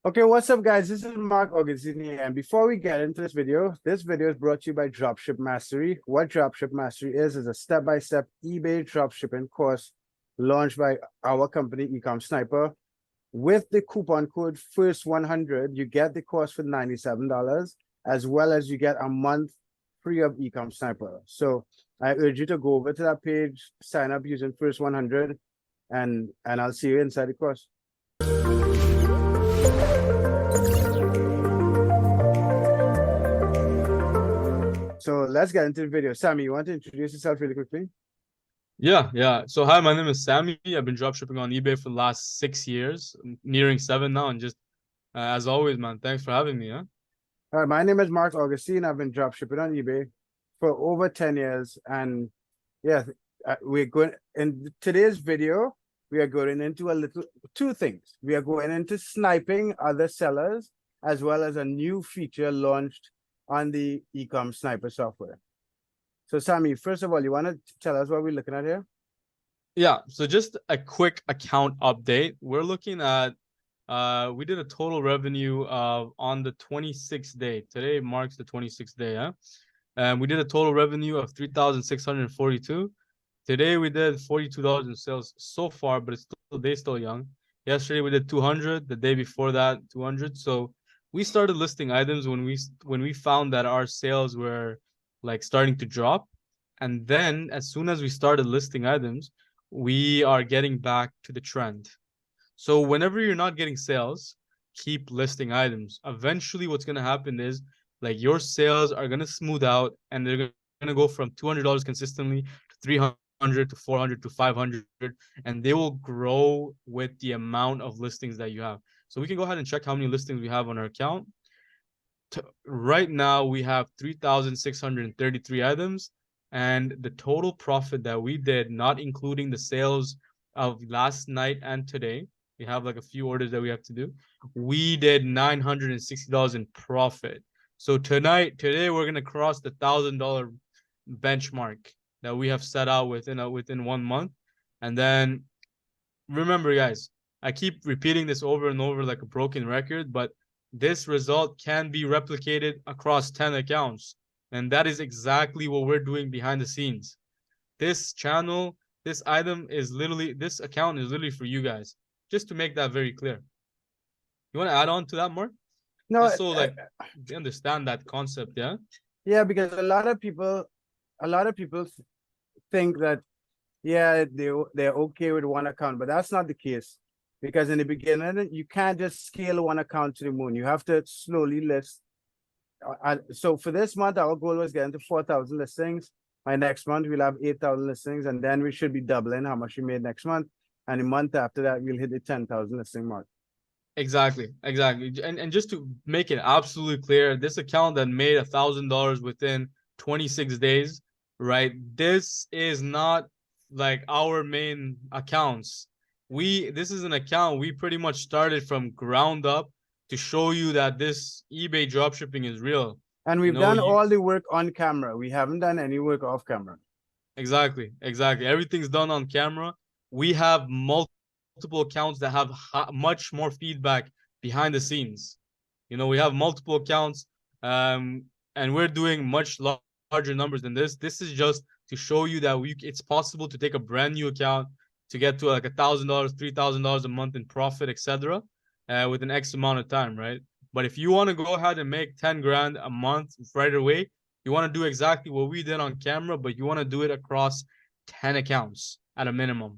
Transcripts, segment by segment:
Okay, what's up, guys? This is Marc Augustine here. And before we get into this video is brought to you by Dropship Mastery. What Dropship Mastery is a step-by-step eBay dropshipping course launched by our company, Ecom Sniper. With the coupon code FIRST100, you get the course for $97, as well as you get a month free of Ecom Sniper. So I urge you to go over to that page, sign up using FIRST100, and I'll see you inside the course. So let's get into the video. Sammy, you want to introduce yourself really quickly? Yeah. So hi, my name is Sammy. I've been dropshipping on eBay for the last 6 years, nearing 7 now. And just as always, man, thanks for having me. All right, my name is Marc Augustine. I've been dropshipping on eBay for over 10 years. And yeah, we're going in today's video, we are going into two things. We are going into sniping other sellers, as well as a new feature launched on the Ecom Sniper software. So Sammy, first of all, you want to tell us what we're looking at here? Yeah. So just a quick account update. We're looking at we did a total revenue of on the 26th day. Today marks the 26th day, yeah. And we did a total revenue of 3,642. Today we did $42 in sales so far, but it's still young. Yesterday we did 200, the day before that 200. So we started listing items when we found that our sales were like starting to drop. And then as soon as we started listing items, we are getting back to the trend. So whenever you're not getting sales, keep listing items. Eventually what's going to happen is like your sales are going to smooth out and they're going to go from $200 consistently to 300 to 400 to 500, and they will grow with the amount of listings that you have. So we can go ahead and check how many listings we have on our account. Right now we have 3,633 items, and the total profit that we did, not including the sales of last night and today, we have like a few orders that we have to do. We did $960 in profit. So today we're gonna cross the $1,000 benchmark that we have set out within 1 month. And then remember, guys, I keep repeating this over and over like a broken record, but this result can be replicated across 10 accounts. And that is exactly what we're doing behind the scenes. This channel, this account is literally for you guys. Just to make that very clear. You want to add on to that, Mark? No, Just so like they understand that concept, yeah? yeah, because a lot of people think that, yeah, they're okay with one account, but that's not the case. Because in the beginning, you can't just scale one account to the moon. You have to slowly list. So for this month, our goal was getting to 4,000 listings. By next month, we'll have 8,000 listings, and then we should be doubling how much we made next month. And the month after that, we'll hit the 10,000 listing mark. Exactly. And just to make it absolutely clear, this account that made $1,000 within 26 days, right? This is not like our main accounts. This is an account we pretty much started from ground up to show you that this eBay dropshipping is real. And we've done all the work on camera. We haven't done any work off camera. Exactly. Everything's done on camera. We have multiple accounts that have much more feedback behind the scenes. We have multiple accounts, and we're doing much larger numbers than this. This is just to show you that it's possible to take a brand new account to get to like $1,000, $3,000 a month in profit, etc., with an X amount of time, right? But if you want to go ahead and make 10 grand a month right away, you want to do exactly what we did on camera, but you want to do it across 10 accounts at a minimum.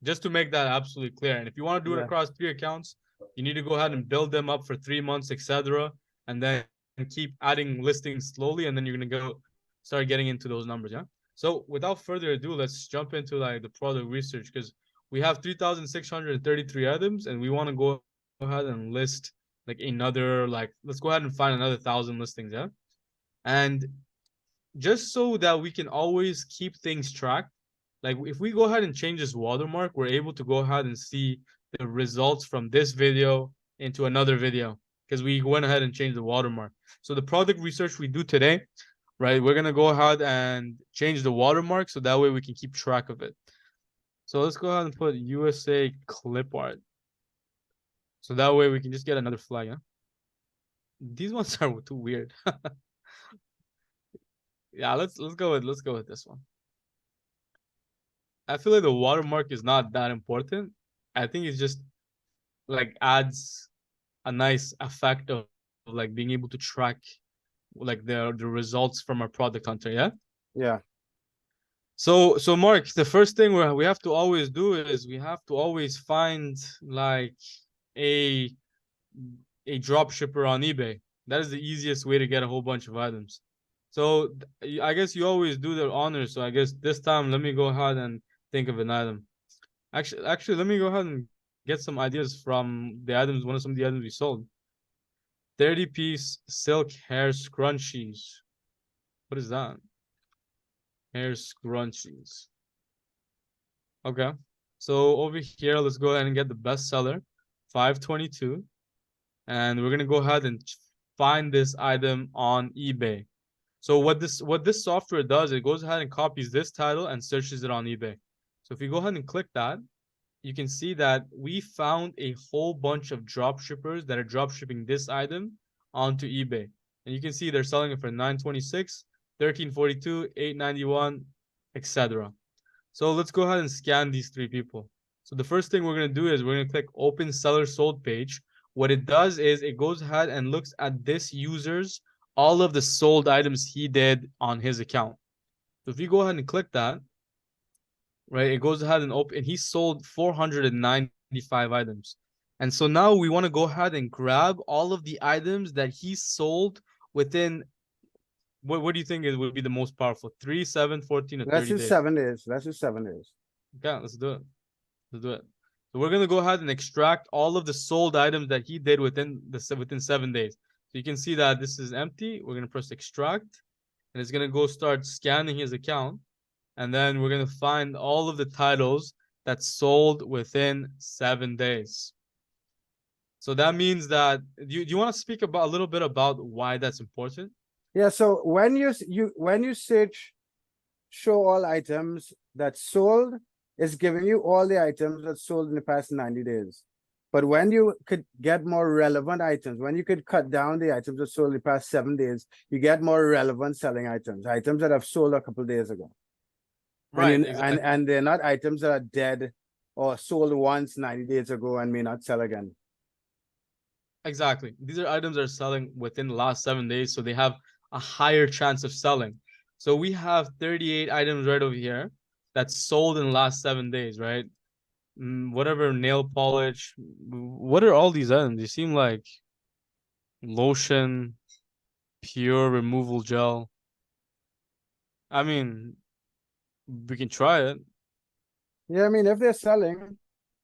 Just to make that absolutely clear. And if you want to do it across 3 accounts, you need to go ahead and build them up for 3 months, etc., and then keep adding listings slowly, and then you're gonna start getting into those numbers. Yeah. So without further ado, let's jump into like the product research, because we have 3,633 items, and we want to go ahead and list like another let's go ahead and find another 1,000 listings. Yeah. And just so that we can always keep things tracked, like if we go ahead and change this watermark, we're able to go ahead and see the results from this video into another video because we went ahead and changed the watermark. So the product research we do today, right, we're going to go ahead and change the watermark so that way we can keep track of it. So let's go ahead and put USA clip art. So that way we can just get another flag, yeah? These ones are too weird. Yeah, let's go with this one. I feel like the watermark is not that important. I think it's just like adds a nice effect of like being able to track like the results from our product hunter, yeah? Yeah. So Mark, the first thing we have to always do is we have to always find like a a drop shipper on eBay. That is the easiest way to get a whole bunch of items. So I guess you always do the honors. So I guess this time let me go ahead and think of an item. Actually, let me go ahead and get some ideas from the items. One of some of the items we sold. 30-piece silk hair scrunchies. What is that? Hair scrunchies. Okay. So over here, let's go ahead and get the bestseller, 522. And we're gonna go ahead and find this item on eBay. So what this software does, it goes ahead and copies this title and searches it on eBay. So if you go ahead and click that, you can see that we found a whole bunch of drop shippers that are drop shipping this item onto eBay. And you can see they're selling it for 926, 1342, 891, etc. So let's go ahead and scan these three people. So the first thing we're going to do is we're going to click open seller sold page. What it does is it goes ahead and looks at this user's all of the sold items he did on his account. So if you go ahead and click that, right, it goes ahead and open, and he sold 495 items. And so now we want to go ahead and grab all of the items that he sold within, what do you think it would be the most powerful? 3, 7, 14, or Let's 30 do days? 7 days. Let's do 7 days. Okay, let's do it. Let's do it. So we're gonna go ahead and extract all of the sold items that he did within 7 days. So you can see that this is empty. We're gonna press extract, and it's gonna go start scanning his account, and then we're gonna find all of the titles that sold within 7 days. So that means that do you want to speak about a little bit about why that's important? Yeah, so when you search show all items that sold, it's giving you all the items that sold in the past 90 days. But when you could get more relevant items, when you could cut down the items that sold in the past 7 days, you get more relevant selling items, items that have sold a couple days ago. Right, And they're not items that are dead or sold once 90 days ago and may not sell again. exactly. These are items that are selling within the last 7 days, so they have a higher chance of selling. So we have 38 items right over here that sold in the last 7 days, right? Whatever, nail polish. What are all these items? They seem like lotion, pure removal gel. I mean, we can try it. Yeah, I mean, if they're selling,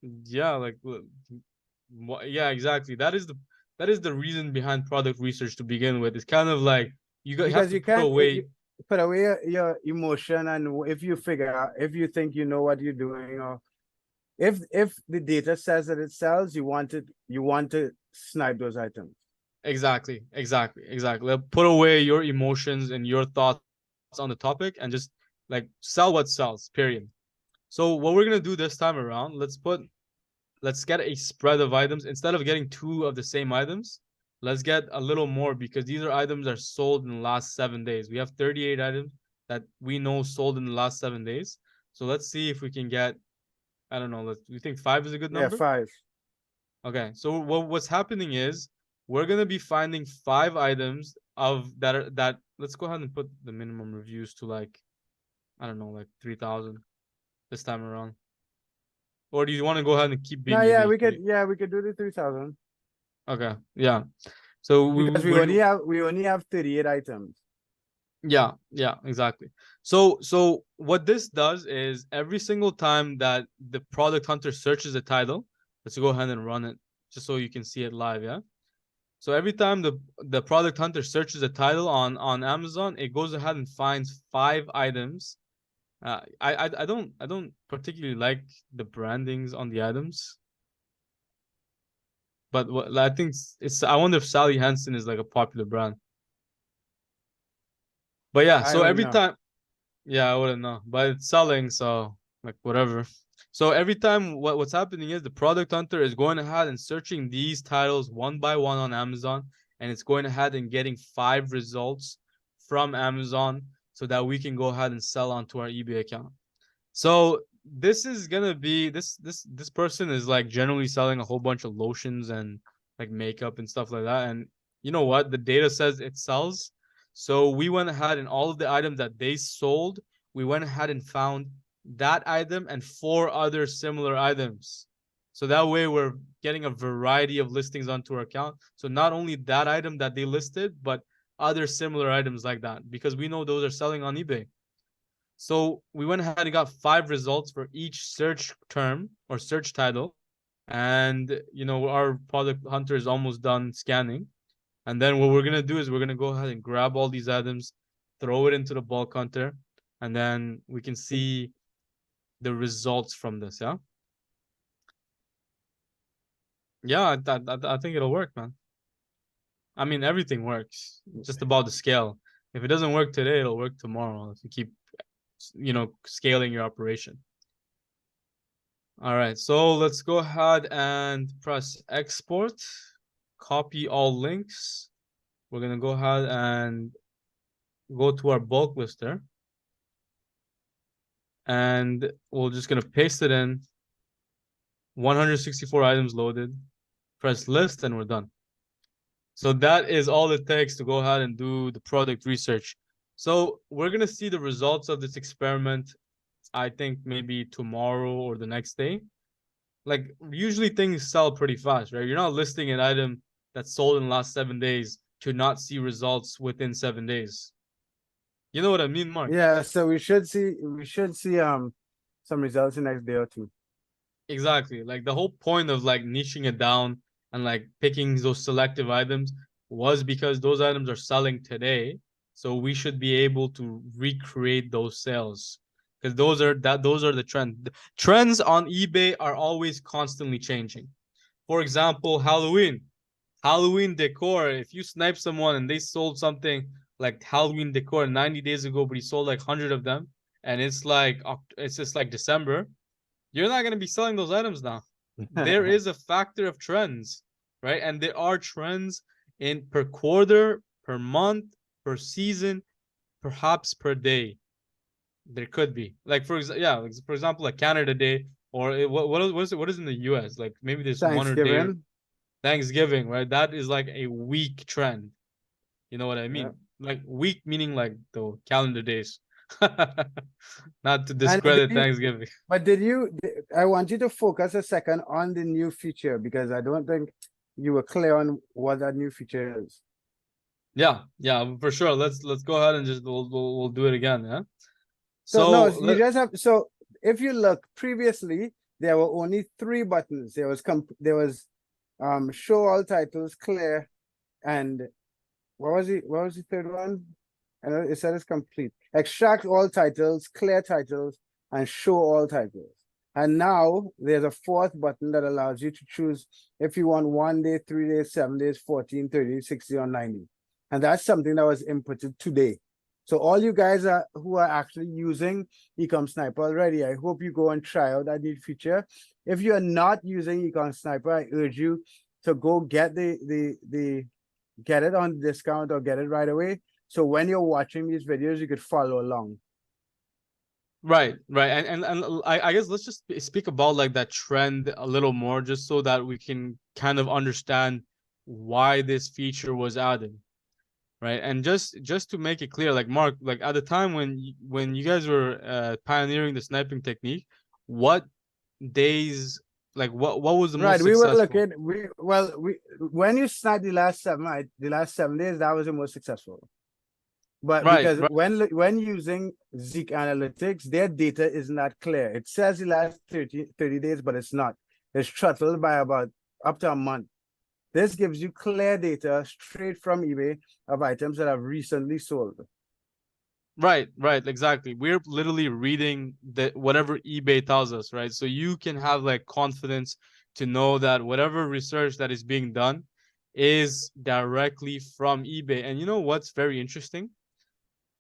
Yeah, like, yeah, exactly. That is the reason behind product research to begin with. It's kind of like have because to you put can't away. put away your emotion, and if you figure out, if you think you know what you're doing, or if the data says that it sells, you want to snipe those items. Exactly. Like, put away your emotions and your thoughts on the topic and just like sell what sells, period. So what we're gonna do this time around, let's get a spread of items. Instead of getting two of the same items, let's get a little more, because these are items that are sold in the last 7 days. We have 38 items that we know sold in the last 7 days. So let's see if we can get, I don't know, we think 5 is a good Yeah, number? 5. Okay, so what's happening is we're gonna be finding 5 items of that. Let's go ahead and put the minimum reviews to like, I don't know, like 3,000 this time around. Or do you want to go ahead and keep No, being yeah, unique? we could do the 3,000 Okay, yeah. So because we only have 38 items. yeah, exactly. So what this does is every single time that the product hunter searches a title, let's go ahead and run it just so you can see it live, yeah? So every time the product hunter searches a title on Amazon, it goes ahead and finds 5 items. I don't particularly like the brandings on the items, but I think it's I wonder if Sally Hansen is like a popular brand. But yeah, I so wouldn't every know. time, yeah, I wouldn't know, but it's selling, so like whatever. So every time what's happening is the product hunter is going ahead and searching these titles one by one on Amazon, and it's going ahead and getting 5 results from Amazon so that we can go ahead and sell onto our eBay account. So this is gonna be this person is like generally selling a whole bunch of lotions and like makeup and stuff like that. And you know what? The data says it sells. So we went ahead and all of the items that they sold, we went ahead and found that item and 4 other similar items. So that way we're getting a variety of listings onto our account. So not only that item that they listed, but other similar items like that, because we know those are selling on eBay. So we went ahead and got 5 results for each search term or search title. And you know, our product hunter is almost done scanning. And then what we're gonna do is we're gonna go ahead and grab all these items, throw it into the bulk hunter, and then we can see the results from this. Yeah. Yeah, I think it'll work, man. I mean, everything works. It's just about the scale. If it doesn't work today, it'll work tomorrow if you keep, you know, scaling your operation. All right, so let's go ahead and press export, copy all links. We're gonna go ahead and go to our bulk lister. And we're just gonna paste it in. 164 items loaded. Press list and we're done. So that is all it takes to go ahead and do the product research. So we're gonna see the results of this experiment, I think maybe tomorrow or the next day. Like usually things sell pretty fast, right? You're not listing an item that's sold in the last 7 days to not see results within 7 days. You know what I mean, Mark? Yeah, so we should see some results the next day or two. Exactly. Like the whole point of like niching it down and like picking those selective items was because those items are selling today. So we should be able to recreate those sales. Because those are the trends. Trends on eBay are always constantly changing. For example, Halloween. Halloween decor. If you snipe someone and they sold something like Halloween decor 90 days ago, but he sold like 100 of them, and it's just like December, you're not going to be selling those items now. There is a factor of trends, right? And there are trends in per quarter, per month, per season, perhaps per day. There could be like for example, like Canada Day, or what is in the US? Like maybe there's one or day Thanksgiving. Thanksgiving, right? That is like a week trend. You know what I Yeah. mean? Like week meaning like the calendar days. Not to And did discredit you, Thanksgiving. but I want you to focus a second on the new feature because I don't think you were clear on what that new feature is. Yeah, for sure. Let's go ahead and just we'll do it again. Yeah. So no, So you just have so if you look previously, there were only 3 buttons. There was show all titles, clear, and what was the third one? I know it said it's complete. Extract all titles, clear titles, and show all titles. And now there's a 4th button that allows you to choose if you want 1 day, 3 days, 7 days, 14, 30, 60, or 90. And that's something that was inputted today. So all you guys who are actually using Ecom Sniper already, I hope you go and try out that new feature. If you're not using Ecom Sniper, I urge you to go get get it on discount or get it right away. So when you're watching these videos, you could follow along. right. And I guess let's just speak about like that trend a little more, just so that we can kind of understand why this feature was added. Right. And just to make it clear, like Mark, like at the time when you guys were pioneering the sniping technique, what days, like what was the most Right, we were successful? looking. We when you snipe the last 7 days, that was the most successful. But Right, because right, when using Zeek Analytics, their data is not clear. It says the last 30 days, but it's not. It's throttled by about up to a month. This gives you clear data straight from eBay of items that have recently sold. right, exactly. We're literally reading the whatever eBay tells us, right? So you can have like confidence to know that whatever research that is being done is directly from eBay. And you know what's very interesting?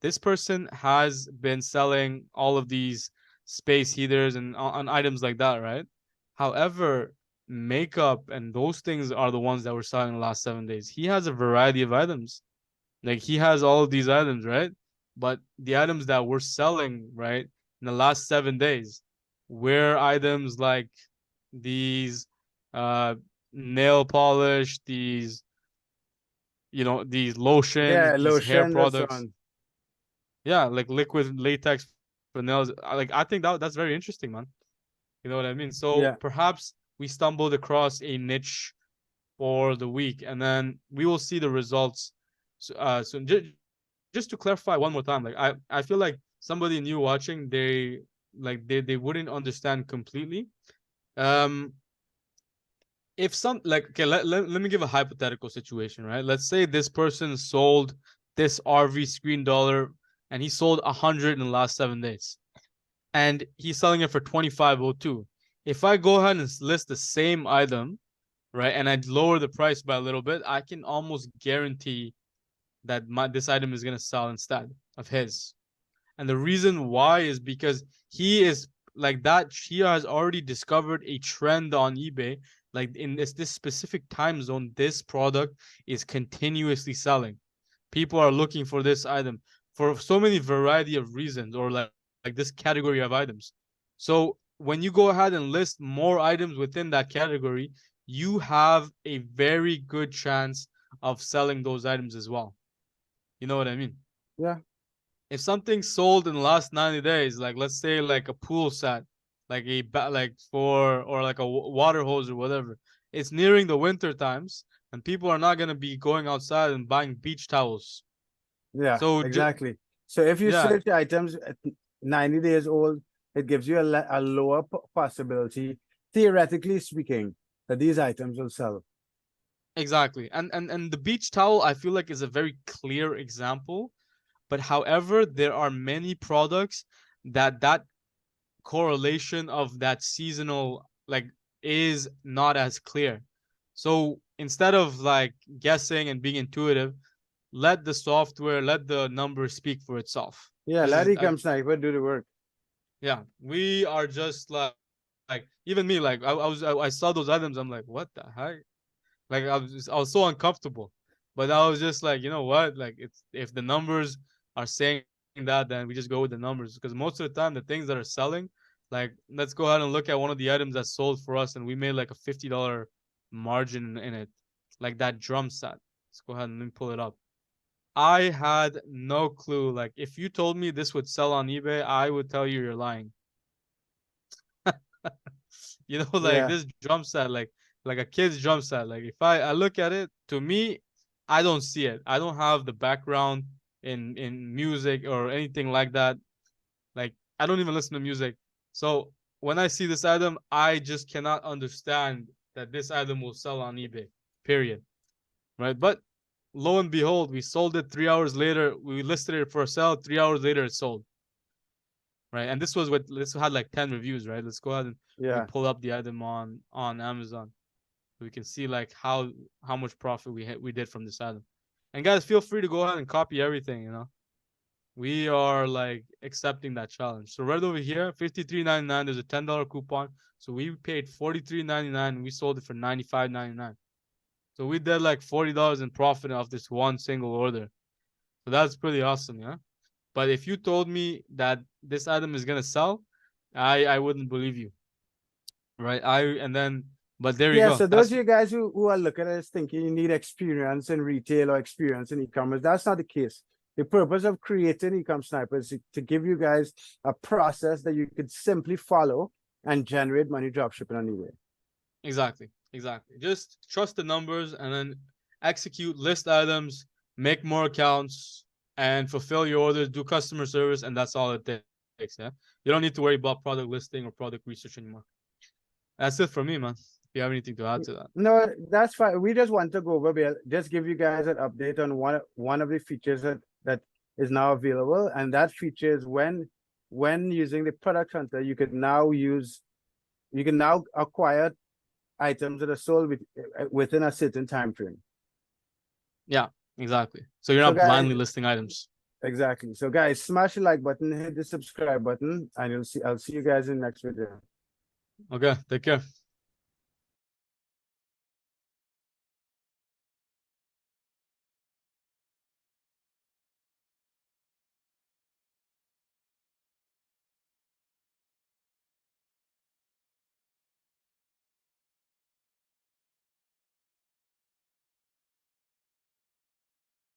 This person has been selling all of these space heaters and on items like that, right? However, makeup and those things are the ones that were selling in the last 7 days. He has a variety of items. Like he has all of these items, right? But the items that we're selling, right, in the last 7 days were items like these uh nail polish, these these lotions, Yeah, these hair lotion, that's products. on. Yeah, like liquid latex for nails. Like I think that's very interesting, man. You know what I mean? So Yeah, perhaps we stumbled across a niche for the week, and then we will see the results. So just to clarify one more time, like I feel like somebody new watching, they wouldn't understand completely. Um, if some like okay, let me give a hypothetical situation, right? Let's say this person sold this RV screen dollar, and he sold 100 in the last 7 days, and he's selling it for 25.02. If I go ahead and list the same item, right, and I lower the price by a little bit, I can almost guarantee that this item is gonna sell instead of his. And the reason why is because he is like that. He has already discovered a trend on eBay. Like in this specific time zone, this product is continuously selling. People are looking for this item for so many variety of reasons, or like this category of items. So when you go ahead and list more items within that category, you have a very good chance of selling those items as well. You know what I mean? yeah, If something sold in the last 90 days, like let's say like a pool set, like like for or like a water hose or whatever, it's nearing the winter times, and people are not gonna be going outside and buying beach towels. yeah, So exactly. So if you yeah, search items at 90 days old, it gives you a lower possibility, theoretically speaking, that these items will sell. exactly. And the beach towel, I feel like, is a very clear example. But however, there are many products that correlation of that seasonal like is not as clear. So instead of like guessing and being intuitive, let the software, let the numbers speak for itself. Yeah, This let is Ecom Sniper do the work. yeah, we are just like even me, like I saw those items, I'm like, what the heck? Like I was so uncomfortable. But I was just like, you know what? Like it's if the numbers are saying that, then we just go with the numbers. Because most of the time the things that are selling, like let's go ahead and look at one of the items that sold for us and we made like a $50 margin in it. Like that drum set. Let's go ahead and let me pull it up. I had no clue. Like if you told me this would sell on eBay, I would tell you you're lying. You know, like Yeah, this drum set, like a kid's drum set. Like if I look at it, to me, I don't see it. I don't have the background in music or anything like that. Like I don't even listen to music. So when I see this item, I just cannot understand that this item will sell on eBay. Period. Right? But lo and behold, we sold it 3 hours later. We listed it for sale. 3 hours later, it sold. Right? And this had like 10 reviews, right? Let's go ahead and let me yeah. pull up the item on Amazon. We can see like how much profit we did from this item. And guys, feel free to go ahead and copy everything. We are like accepting that challenge. So right over here, 53.99. There's a $10 coupon. So we paid 43.99 and we sold it for 95.99. So we did like $40 in profit off this one single order. So that's pretty awesome, yeah. But if you told me that this item is gonna sell, I wouldn't believe you, right? But there you Yeah, go. so those That's of you guys who are looking at this thinking you need experience in retail or experience in e-commerce, that's not the case. The purpose of creating Ecom Sniper is to give you guys a process that you could simply follow and generate money dropshipping on eBay. exactly. Just trust the numbers and then execute, list items, make more accounts, and fulfill your orders. Do customer service, and that's all it takes. Yeah, you don't need to worry about product listing or product research anymore. That's it for me, man. If you have anything to add to that. No, that's fine. We just want to go over there, just give you guys an update on one of the features that is now available, and that feature is when using the product hunter, you can now acquire items that are sold within a certain time frame. Yeah, exactly. So you're So not guys, blindly listing items. Exactly. So guys, smash the like button, hit the subscribe button, and I'll see you guys in the next video. Okay, take care.